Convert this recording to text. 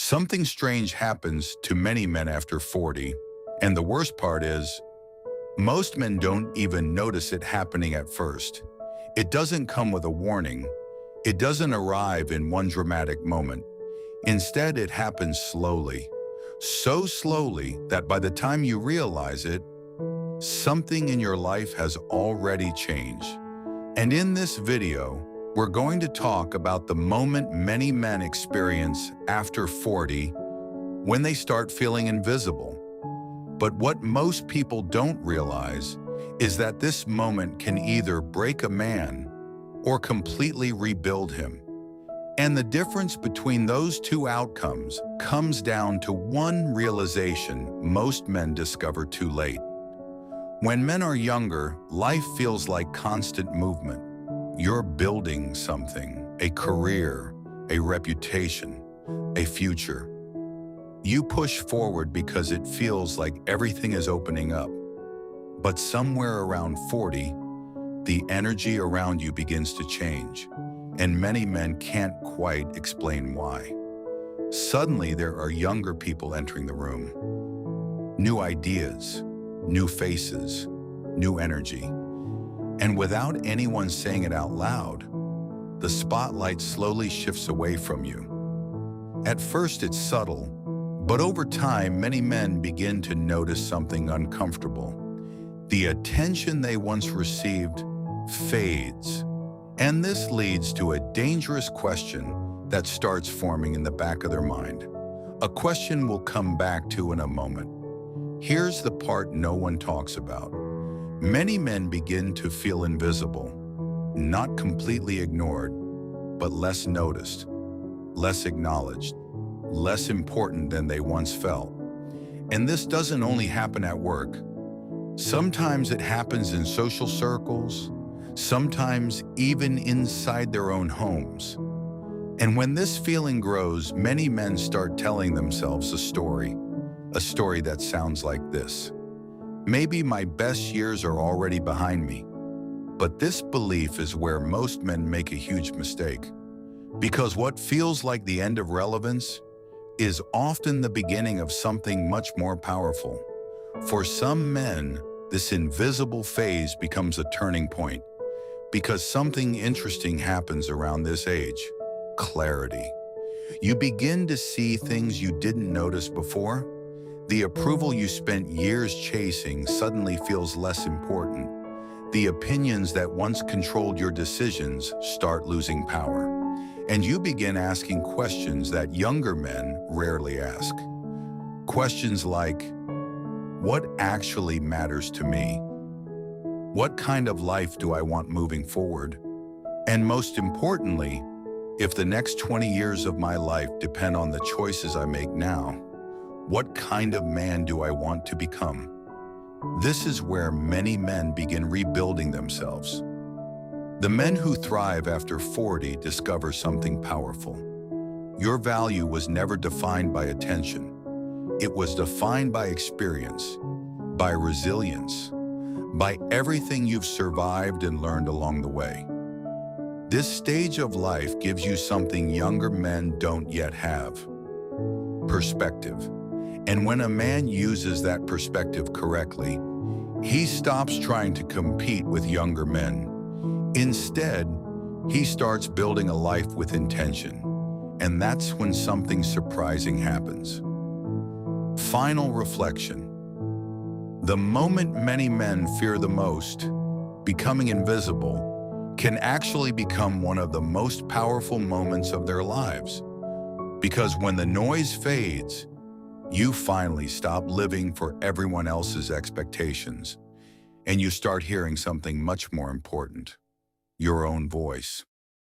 Something strange happens to many men after 40, and the worst part is, most men don't even notice it happening at first. It doesn't come with a warning. It doesn't arrive in one dramatic moment. Instead, it happens slowly. So slowly that by the time you realize it, something in your life has already changed. And in this video, we're going to talk about the moment many men experience after 40 when they start feeling invisible. But what most people don't realize is that this moment can either break a man or completely rebuild him. And the difference between those two outcomes comes down to one realization most men discover too late. When men are younger, life feels like constant movement. You're building something, a career, a reputation, a future. You push forward because it feels like everything is opening up. But somewhere around 40, the energy around you begins to change, and many men can't quite explain why. Suddenly, there are younger people entering the room. New ideas, new faces, new energy. And without anyone saying it out loud, the spotlight slowly shifts away from you. At first, it's subtle, but over time, many men begin to notice something uncomfortable. The attention they once received fades. And this leads to a dangerous question that starts forming in the back of their mind. A question we'll come back to in a moment. Here's the part no one talks about. Many men begin to feel invisible, not completely ignored, but less noticed, less acknowledged, less important than they once felt. And this doesn't only happen at work. Sometimes it happens in social circles, sometimes even inside their own homes. And when this feeling grows, many men start telling themselves a story that sounds like this. Maybe my best years are already behind me. But this belief is where most men make a huge mistake. Because what feels like the end of relevance is often the beginning of something much more powerful. For some men, this invisible phase becomes a turning point because something interesting happens around this age: clarity. You begin to see things you didn't notice before. The approval you spent years chasing suddenly feels less important. The opinions that once controlled your decisions start losing power. And you begin asking questions that younger men rarely ask. Questions like, what actually matters to me? What kind of life do I want moving forward? And most importantly, if the next 20 years of my life depend on the choices I make now, what kind of man do I want to become? This is where many men begin rebuilding themselves. The men who thrive after 40 discover something powerful. Your value was never defined by attention. It was defined by experience, by resilience, by everything you've survived and learned along the way. This stage of life gives you something younger men don't yet have: perspective. And when a man uses that perspective correctly, he stops trying to compete with younger men. Instead, he starts building a life with intention. And that's when something surprising happens. Final reflection. The moment many men fear the most, becoming invisible, can actually become one of the most powerful moments of their lives. Because when the noise fades, you finally stop living for everyone else's expectations, and you start hearing something much more important: your own voice.